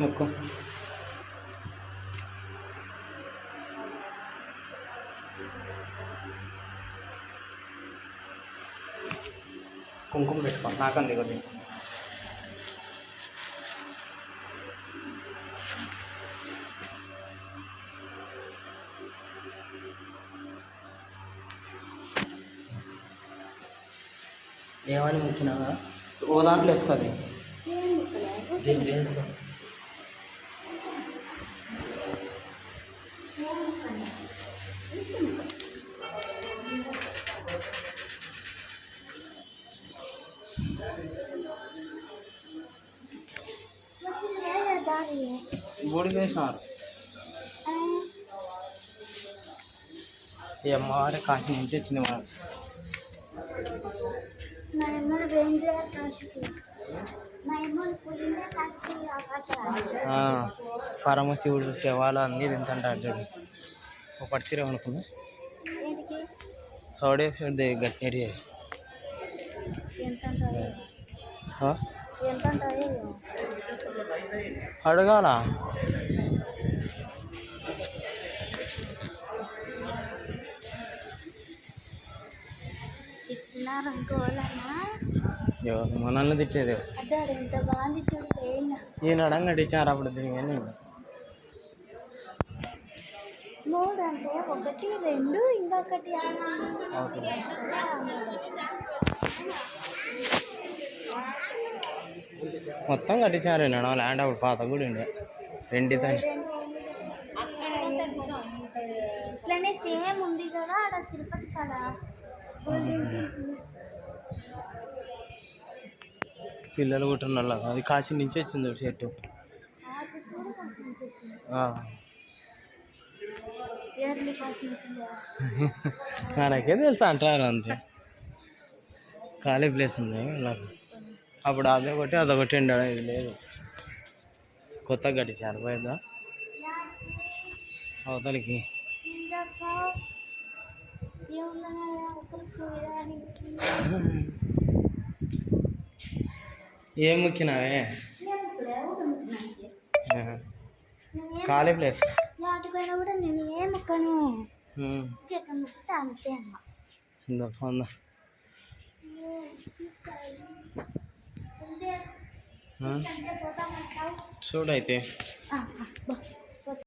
మొక్కు. కుంకుమ పెట్టుకో, నాకంది కొద్దిగా. ఏమని ముఖ్యనా ఓ దాంట్లో వేసుకోది దీంట్లో వేసుకో. బూడిద వేసినారు ఈ అమ్మవారి కాశీ నుంచి వచ్చింది మనం. పరమశివుడు శవాలు అన్నీ తింటుంటారు చూడు. ఒక పడిచిరే అనుకున్నా చౌడేశ్వరి గట్టినడి అడగాల. ఎవరు మనల్ని తిట్టేది ఈయన అడంగా టీచారు అప్పుడు తిరిగి మొత్తం కట్టించారు ల్యాండ్ అప్పుడు పాత కూడా ఉండే రెండితో సేమ్ ఉంది కదా అక్కడ తిరుపతి కదా. పిల్లలు కుట్టిన అది కాశీ నుంచి వచ్చింది షర్టు. నాకే తెలుసు అంటారు అంతే. ఖాళీ ప్లేస్ ఉంది నాకు అప్పుడు అదొకటి అదొకటి ఉండడం ఇది లేదు. కొత్తగా కట్టించారు పోయేదా అవతలికి. ఏం ముక్కినావే ఖాళీ ప్లేస్ కూడా నేను ఏ ముక్కను అంతే అన్న చూడైతే